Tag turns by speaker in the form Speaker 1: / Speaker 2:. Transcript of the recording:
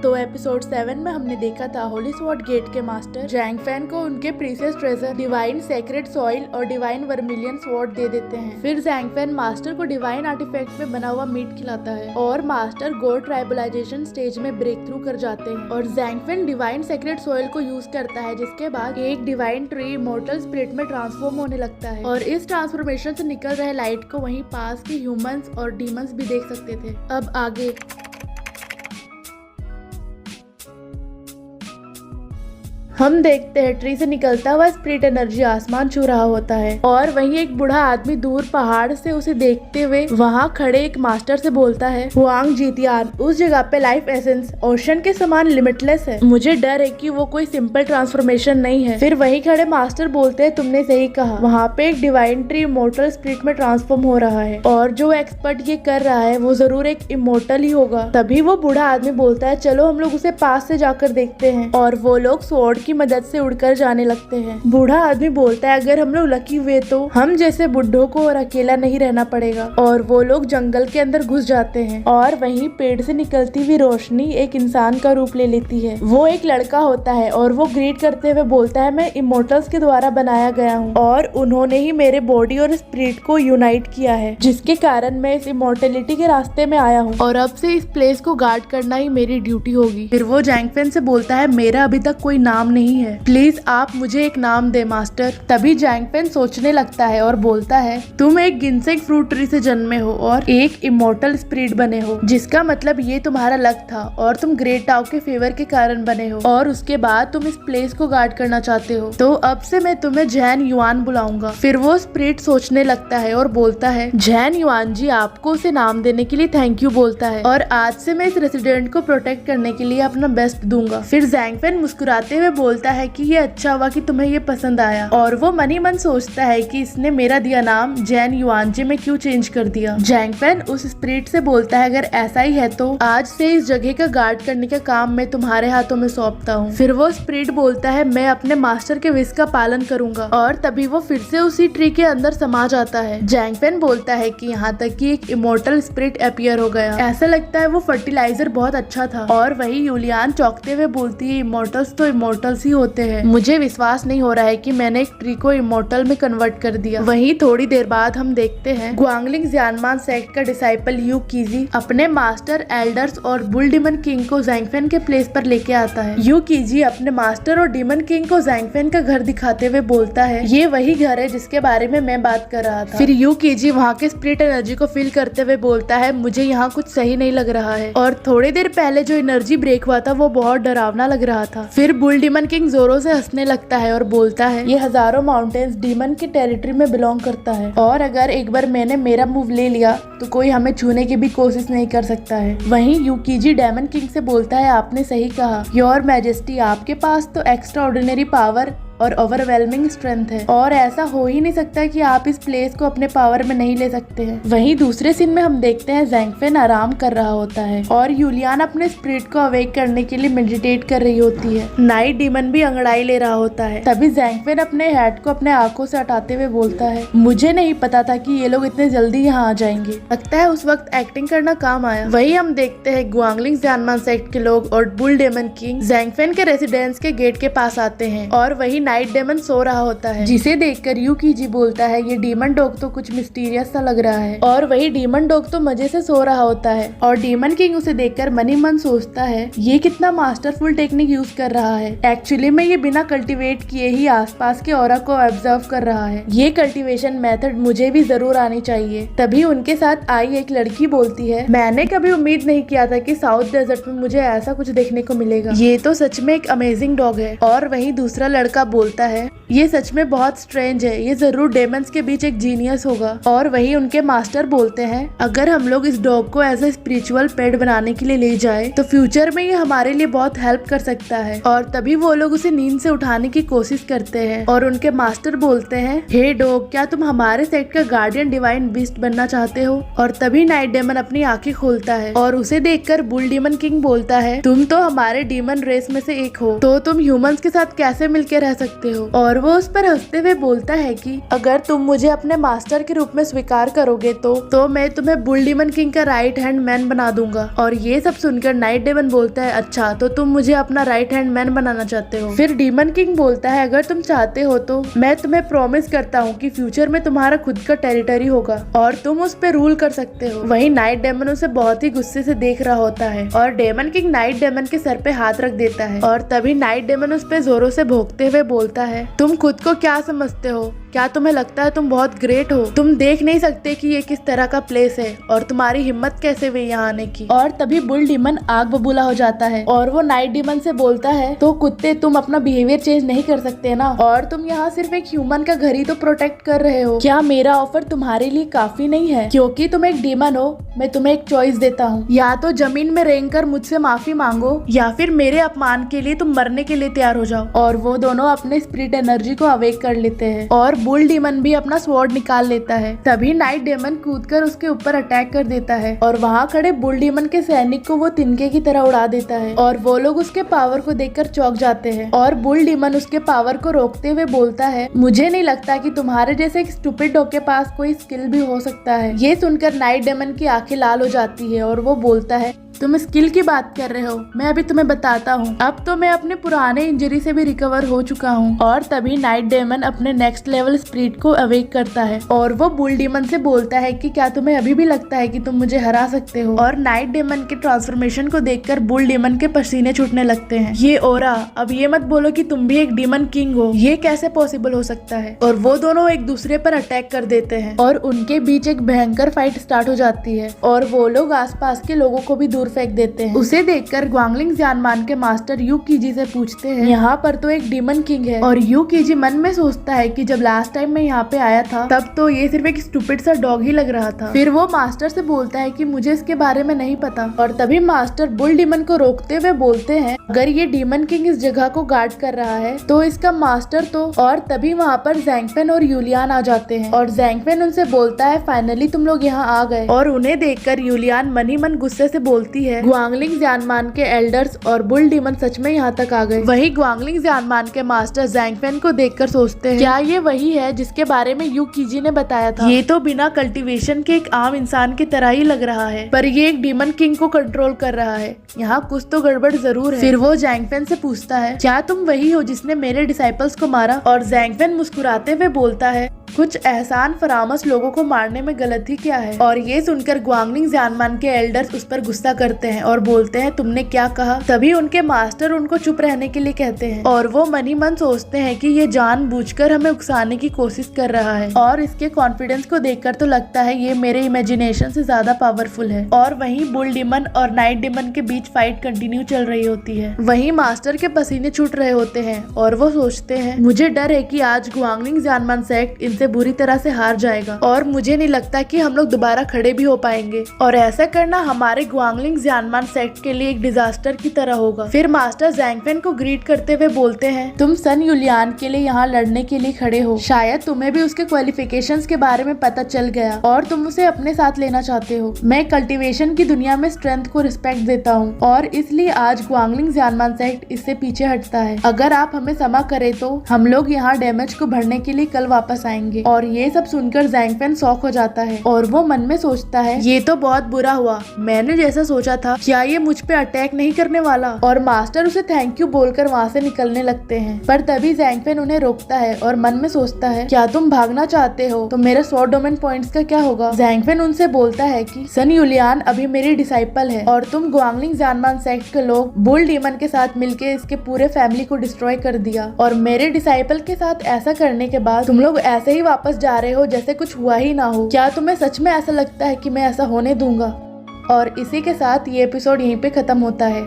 Speaker 1: तो एपिसोड 7 में हमने देखा था होली स्वॉर्ड गेट के मास्टर जैंग फैन को उनके precious treasure divine secret soil और डिवाइन वर्मिलियन स्वॉर्ड दे देते हैं। फिर जैंग फैन मास्टर को डिवाइन आर्टिफैक्ट में बना हुआ मीट खिलाता है और मास्टर गॉड ट्राइबलाइजेशन स्टेज में ब्रेक थ्रू कर जाते हैं और Zhang Fan divine secret soil को यूज करता है, जिसके बाद एक डिवाइन ट्री इमॉर्टल स्पिरिट में ट्रांसफॉर्म होने लगता है और इस ट्रांसफॉर्मेशन से निकल रहे लाइट को वहीं पास के ह्यूमंस और डीमंस भी देख सकते थे। अब आगे हम देखते हैं ट्री से निकलता हुआ स्पिरिट एनर्जी आसमान छू रहा होता है और वहीं एक बूढ़ा आदमी दूर पहाड़ से उसे देखते हुए वहां खड़े एक मास्टर से बोलता है, हुआंग जीतियान, उस जगह पे लाइफ एसेंस ओशन के समान लिमिटलेस है। मुझे डर है कि वो कोई सिंपल ट्रांसफॉर्मेशन नहीं है। फिर वहीं खड़े मास्टर बोलते हैं, तुमने सही कहा, वहाँ पे एक डिवाइन ट्री इमॉर्टल स्पिरिट में ट्रांसफॉर्म हो रहा है और जो एक्सपर्ट ये कर रहा है वो जरूर एक इमॉर्टल ही होगा। तभी वो बूढ़ा आदमी बोलता है, चलो हम लोग उसे पास से जाकर देखते हैं और वो लोग स्वॉर्ड की मदद से उड़कर जाने लगते हैं। बूढ़ा आदमी बोलता है, अगर हम लोग लकी हुए तो हम जैसे बुढ़ों को और अकेला नहीं रहना पड़ेगा। और वो लोग जंगल के अंदर घुस जाते हैं और वहीं पेड़ से निकलती हुई रोशनी एक इंसान का रूप ले लेती है। वो एक लड़का होता है और वो ग्रीट करते हुए बोलता है, मैं इमॉर्टल्स के द्वारा बनाया गया हूँ और उन्होंने ही मेरे बॉडी और स्पिरिट को यूनाइट किया है, जिसके कारण मैं इस इमॉर्टेलिटी के रास्ते में आया हूँ और अब से इस प्लेस को गार्ड करना ही मेरी ड्यूटी होगी। फिर वो जैंग फैन से बोलता है, मेरा अभी तक कोई नाम नहीं है, प्लीज आप मुझे एक नाम दे मास्टर। तभी जैंग फैन सोचने लगता है और बोलता है, तुम एक गिनसेंग फ्रूट ट्री से जन्मे हो और एक इमॉर्टल स्पिरिट बने हो, जिसका मतलब ये तुम्हारा लक था और तुम ग्रेट टाउ के फेवर के कारण बने हो और उसके बाद तुम इस प्लेस को गार्ड करना चाहते हो, तो अब से मैं तुम्हें जैन युआन बुलाऊंगा। फिर वो स्पिरिट सोचने लगता है और बोलता है, जैन युआन जी, आपको उसे नाम देने के लिए थैंक यू बोलता है और आज से मैं इस रेसिडेंट को प्रोटेक्ट करने के लिए अपना बेस्ट दूंगा। फिर जैंग फैन मुस्कुराते हुए बोलता है कि ये अच्छा हुआ कि तुम्हें ये पसंद आया और वो मन ही मन सोचता है कि इसने मेरा दिया नाम जैन युआन जी में क्यों चेंज कर दिया। जैंग फैन उस स्पिरिट से बोलता है, अगर ऐसा ही है तो आज से इस जगह का गार्ड करने का काम मैं तुम्हारे हाथों में सौंपता हूँ। फिर वो स्पिरिट बोलता है, मैं अपने मास्टर के विश का पालन करूंगा और तभी वो फिर से उसी ट्री के अंदर समा जाता है। जैंग फैन बोलता है कि यहाँ तक कि एक इमॉर्टल स्पिरिट अपीयर हो गया, ऐसा लगता है वो फर्टिलाइजर बहुत अच्छा था। और वही यूलियान चौंकते हुए बोलती है, इमॉर्टल्स तो इमॉर्टल्स ही होते हैं, मुझे विश्वास नहीं हो रहा है कि मैंने एक ट्री को इमॉर्टल में कन्वर्ट कर दिया। वहीं थोड़ी देर बाद हम देखते हैं गुआंगलिंग ज़्यानमान सेक्ट का डिसाइपल यू कीजी अपने मास्टर, एल्डर्स और बुल डीमन किंग को जैंग फैन के प्लेस पर लेके आता है। यू कीजी अपने मास्टर और डीमन किंग को जैंग फैन का घर दिखाते हुए बोलता है, ये वही घर है जिसके बारे में मैं बात कर रहा था। फिर यू कीजी वहाँ के स्पिरिट एनर्जी को फील करते हुए बोलता है, मुझे यहाँ कुछ सही नहीं लग रहा है और थोड़ी देर पहले जो एनर्जी ब्रेक हुआ था वो बहुत डरावना लग रहा था। फिर बुल डीमन किंग जोरों से हंसने लगता है और बोलता है, ये हजारों माउंटेन्स डीमन की टेरिटरी में बिलोंग करता है और अगर एक बार मैंने मेरा मूव ले लिया तो कोई हमें छूने की भी कोशिश नहीं कर सकता है। वहीं यूकीजी डेमन किंग से बोलता है, आपने सही कहा योर मैजेस्टी, आपके पास तो एक्स्ट्रा ऑर्डिनरी पावर और ओवरवेलमिंग स्ट्रेंथ है और ऐसा हो ही नहीं सकता कि आप इस प्लेस को अपने पावर में नहीं ले सकते हैं। वहीं दूसरे सीन में हम देखते हैं जैंग फैन आराम कर रहा होता है और यूलियान अपने स्पिरिट को अवेक करने के लिए मेडिटेट कर रही होती है। नाइट डीमन भी अंगड़ाई ले रहा होता है। तभी जैंग फैन अपने हैट को अपने आंखों से हटाते हुए बोलता है, मुझे नहीं पता था कि ये लोग इतने जल्दी यहाँ आ जाएंगे, लगता है उस वक्त एक्टिंग करना काम आया। वही हम देखते हैं गुआंगलिंग ज़्यानमान सेक्ट के लोग और बुल डेमन किंग जैंग फैन के रेसिडेंस के गेट के पास आते हैं और वही नाइट डेमन सो रहा होता है, जिसे देखकर यू कीजी बोलता है, ये डीमन डॉग तो कुछ मिस्टीरियस सा लग रहा है और वही डीमन डॉग तो मजे से सो रहा होता है और डीमन किंग उसे देखकर मन ही मन सोचता है, ये कितना मास्टरफुल टेक्निक यूज कर रहा है। एक्चुअली में ये बिना कल्टीवेट किए ही आसपास के ऑरा को ऑब्जर्व कर रहा है। ये कल्टीवेशन मेथड मुझे भी जरूर आनी चाहिए। तभी उनके साथ आई एक लड़की बोलती है, मैंने कभी उम्मीद नहीं किया था कि साउथ डेजर्ट में मुझे ऐसा कुछ देखने को मिलेगा, ये तो सच में एक अमेजिंग डॉग है। और वहीं दूसरा लड़का बोलता है, ये सच में बहुत स्ट्रेंज है, ये जरूर डेमंस के बीच एक जीनियस होगा। और वही उनके मास्टर बोलते हैं, अगर हम लोग इस डॉग को एज ए स्पिरिचुअल पेट बनाने के लिए ले जाए तो फ्यूचर में ये हमारे लिए बहुत हेल्प कर सकता है। और तभी वो लोग उसे नींद से उठाने की कोशिश करते हैं और उनके मास्टर बोलते हैं, हे डॉग, क्या तुम हमारे सेक्ट का गार्डियन डिवाइन बीस्ट बनना चाहते हो? और तभी नाइट डेमन अपनी आंखें खोलता है और उसे देखकर बुल डीमन किंग बोलता है, तुम तो हमारे डीमन रेस में से एक हो, तो तुम ह्यूमंस के साथ कैसे मिलकर रह सकते हो? और और वो उस पर हंसते हुए बोलता है कि अगर तुम मुझे अपने मास्टर के रूप में स्वीकार करोगे तो मैं तुम्हें बुल डीमन किंग का राइट हैंड मैन बना दूंगा। और ये सब सुनकर नाइट डेमन बोलता है अच्छा तो तुम मुझे अपना राइट हैंड मैन बनाना चाहते हो। फिर डीमन किंग बोलता है अगर तुम चाहते हो तो मैं तुम्हें प्रॉमिस करता हूँ कि फ्यूचर में तुम्हारा खुद का टेरिटरी होगा और तुम उस पे रूल कर सकते हो। वहीं नाइट डेमन उसे बहुत ही गुस्से से देख रहा होता है और डेमन किंग नाइट डेमन के सर पे हाथ रख देता है और तभी नाइट डेमन उस पे जोरों से भौंकते हुए बोलता है तुम खुद को क्या समझते हो? क्या तुम्हें लगता है तुम बहुत ग्रेट हो? तुम देख नहीं सकते कि ये किस तरह का प्लेस है और तुम्हारी हिम्मत कैसे हुई यहाँ आने की? और तभी बुल डीमन आग बबूला हो जाता है और वो नाइट डीमन से बोलता है तो कुत्ते तुम अपना बिहेवियर चेंज नहीं कर सकते ना, और तुम यहाँ सिर्फ एक ह्यूमन का घर ही तो प्रोटेक्ट कर रहे हो। क्या मेरा ऑफर तुम्हारे लिए काफी नहीं है? क्योंकि तुम एक डीमन हो मैं तुम्हें एक चॉइस देता हूँ, या तो जमीन में रेंग कर मुझसे माफी मांगो या फिर मेरे अपमान के लिए तुम मरने के लिए तैयार हो जाओ। और वो दोनों अपने स्पिरिट एनर्जी को अवेक कर लेते हैं और बुल डीमन भी अपना स्वॉर्ड निकाल लेता है। तभी नाइट डेमन कूदकर उसके ऊपर अटैक कर देता है और वहाँ खड़े बुल डीमन के सैनिक को वो तिनके की तरह उड़ा देता है और वो लोग उसके पावर को देखकर चौंक जाते हैं। और बुल डीमन उसके पावर को रोकते हुए बोलता है मुझे नहीं लगता कि तुम्हारे जैसे एक स्टूपिड डॉग के पास कोई स्किल भी हो सकता है। ये सुनकर नाइट डेमन की आंखें लाल हो जाती है और वो बोलता है तुम स्किल की बात कर रहे हो, मैं अभी तुम्हें बताता हूँ। अब तो मैं अपने पुराने इंजरी से भी रिकवर हो चुका हूँ। और तभी नाइट डेमन अपने नेक्स्ट लेवल स्पिरिट को अवेक करता है और वो बुल डीमन से बोलता है कि क्या तुम्हें अभी भी लगता है कि तुम मुझे हरा सकते हो? और नाइट डेमन के ट्रांसफॉर्मेशन को देखकर बुल डीमन के पसीने छूटने लगते हैं। ये ओरा, अब ये मत बोलो कि तुम भी एक डीमन किंग हो, ये कैसे पॉसिबल हो सकता है? और वो दोनों एक दूसरे पर अटैक कर देते हैं और उनके बीच एक भयंकर फाइट स्टार्ट हो जाती है और वो लोग आसपास के लोगों को भी दूर फेंक देते हैं। उसे देखकर ग्वांगलिंग जानमान के मास्टर यू कीजी से पूछते हैं यहाँ पर तो एक डीमन किंग है। और यू कीजी मन में सोचता है कि जब लास्ट टाइम मैं यहाँ पे आया था तब तो ये सिर्फ एक स्टूपिड सा डॉग ही लग रहा था। फिर वो मास्टर से बोलता है कि मुझे इसके बारे में नहीं पता। और तभी मास्टर बुल डीमन को रोकते हुए बोलते हैं अगर ये डीमन किंग इस जगह को गार्ड कर रहा है तो इसका मास्टर तो। और तभी वहाँ पर ज़ैंगफेन और यूलियान आ जाते हैं और ज़ैंगफेन उनसे बोलता है फाइनली तुम लोग यहाँ आ गए। और उन्हें देखकर यूलियान मन ही मन गुस्से से बोलती है ग्वांगलिंग जानमान के एल्डर्स और बुल डीमन सच में यहाँ तक आ गए। वही ग्वांगलिंग जानमान के मास्टर ज़ैंगफेन को देखकर सोचते हैं क्या ये वही है जिसके बारे में यू कीजी ने बताया था? ये तो बिना कल्टीवेशन के एक आम इंसान की तरह ही लग रहा है, पर ये एक डीमन किंग को कंट्रोल कर रहा है। यहाँ कुछ तो गड़बड़ जरूर है। फिर वो ज़ैंगफेन से पूछता है क्या तुम वही हो जिसने मेरे डिसाइपल्स को मारा? और ज़ैंगफेन मुस्कुराते हुए बोलता है कुछ एहसान फरामस लोगों को मारने में गलती क्या है? और ये सुनकर ग्वांगलिंग जानमान के एल्डर्स उस पर गुस्सा करते हैं और बोलते हैं तुमने क्या कहा? तभी उनके मास्टर उनको चुप रहने के लिए कहते हैं और वो मन ही मन सोचते हैं कि ये जानबूझकर हमें उकसाने की कोशिश कर रहा है। और इसके कॉन्फिडेंस को देखकर तो लगता है ये मेरे इमेजिनेशन से ज्यादा पावरफुल है। और वहीं बुल डीमन और नाइट डीमन के बीच फाइट कंटिन्यू चल रही होती है। वहीं मास्टर के पसीने छूट रहे होते हैं और वो सोचते हैं मुझे डर है कि आज ग्वांगलिंग जानमान सेक्ट इनसे बुरी तरह से हार जाएगा और मुझे नहीं लगता कि हम लोग दोबारा खड़े भी हो पाएंगे। और ऐसा करना हमारे ग्वांगलिंग जानमान सेक्ट के लिए एक डिजास्टर की तरह होगा। फिर मास्टर ज़ैंगफेन को ग्रीट करते हुए बोलते हैं तुम सन यूलियान के लिए यहाँ लड़ने के लिए खड़े हो। शायद तुम्हें भी उसके क्वालिफिकेशंस के बारे में पता चल गया और तुम उसे अपने साथ लेना चाहते हो। मैं कल्टीवेशन की दुनिया में स्ट्रेंथ को रिस्पेक्ट देता हूँ और इसलिए आज ग्वांगलिंग जानमान सेक्ट इससे पीछे हटता है। अगर आप हमें क्षमा करें तो हम लोग यहाँ डैमेज को भरने के लिए कल वापस आएंगे। और ये सब सुनकर ज़ैंगफेन शॉक हो जाता है और वो मन में सोचता है ये तो बहुत बुरा हुआ, मैंने जैसा सोचा था क्या ये मुझ पे अटैक नहीं करने वाला? और मास्टर उसे थैंक यू बोलकर वहाँ से निकलने लगते हैं। पर तभी ज़ैंगफेन उन्हें रोकता है और मन में सोचता है क्या तुम भागना चाहते हो तो मेरे 100 डोमेन पॉइंट्स का क्या होगा? ज़ैंगफेन उनसे बोलता है कि सन यूलियान अभी मेरी डिसाइपल है और तुम ग्वांगलिंग जानमान सेक्ट के लोग बुल डीमन के साथ मिलके इसके पूरे फैमिली को डिस्ट्रॉय कर दिया और मेरे डिसाइपल के साथ ऐसा करने के बाद तुम लोग ऐसे ही वापस जा रहे हो जैसे कुछ हुआ ही ना हो। क्या तुम्हें सच में ऐसा लगता है कि मैं ऐसा होने दूंगा? और इसी के साथ ये एपिसोड यहीं पे खत्म होता है।